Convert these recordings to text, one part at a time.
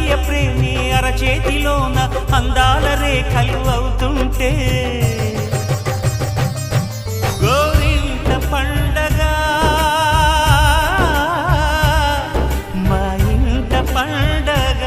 అన్నయ్య ప్రేమి అరచేతిలోన అందాల రేఖలు అవుతుంటే గోరింట పండగ మా ఇంట పండగ.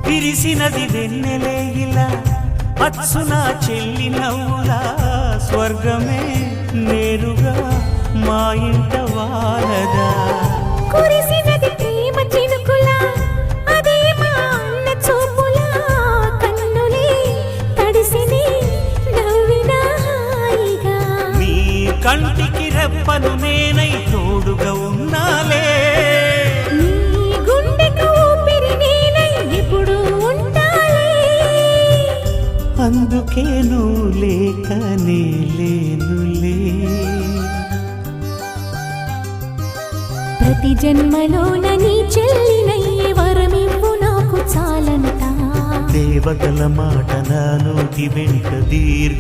విరిసినది వెన్నెలే ఇలా అచ్చున చెల్లి నవ్వులా స్వర్గమే నేరుగా మా ఇంట వాలదా. కురిసినది ప్రేమ చినుకులా అదే మా అన్న చూపులా కన్నులే తడిసిని నవ్వినా హాయిగా. నీ కంటికి రెప్పను నేనై తోడుగా ఉన్నాలే. అందుకే నువ్వు లేకనే లేనులే. ప్రతి జన్మలోన నీ చెల్లినయ్యే వరమివ్వు నాకు చాలంట. దేవతల మాట నా నోటి వెంట దీర్ఘాయుష్మాన్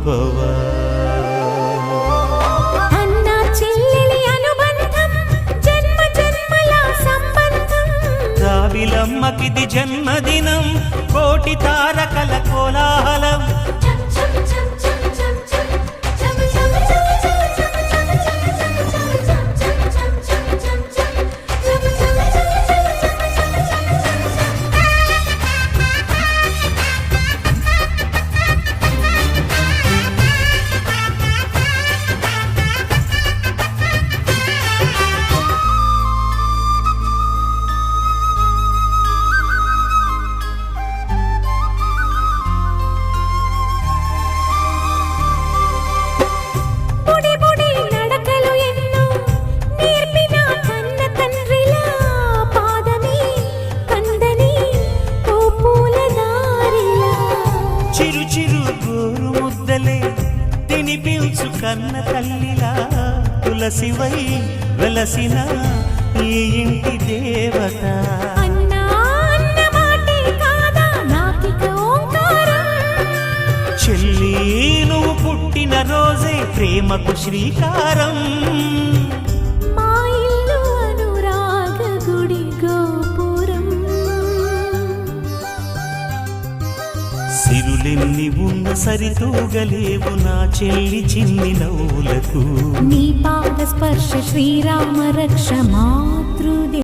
భవ. అన్నా చెల్లెలి అనుబంధం జన్మ జన్మల సంబంధం. రావిలమ్మకిది జన్మదినం కోటి తారకల కోలాహలం. చిరు చిరు గోరు ముద్దలే తినిపించు కన్న తల్లిలా తులసివై వెలసిన ఈ ఇంటి దేవత. చెల్లి నువ్వు పుట్టిన రోజే ప్రేమకు శ్రీకారం. సిరులెన్ని ఉన్న సరితూగలేవు నా చెల్లి చిన్ని నవ్వులకు. నీ పాద స్పర్శ శ్రీరామ రక్ష మాతృదే.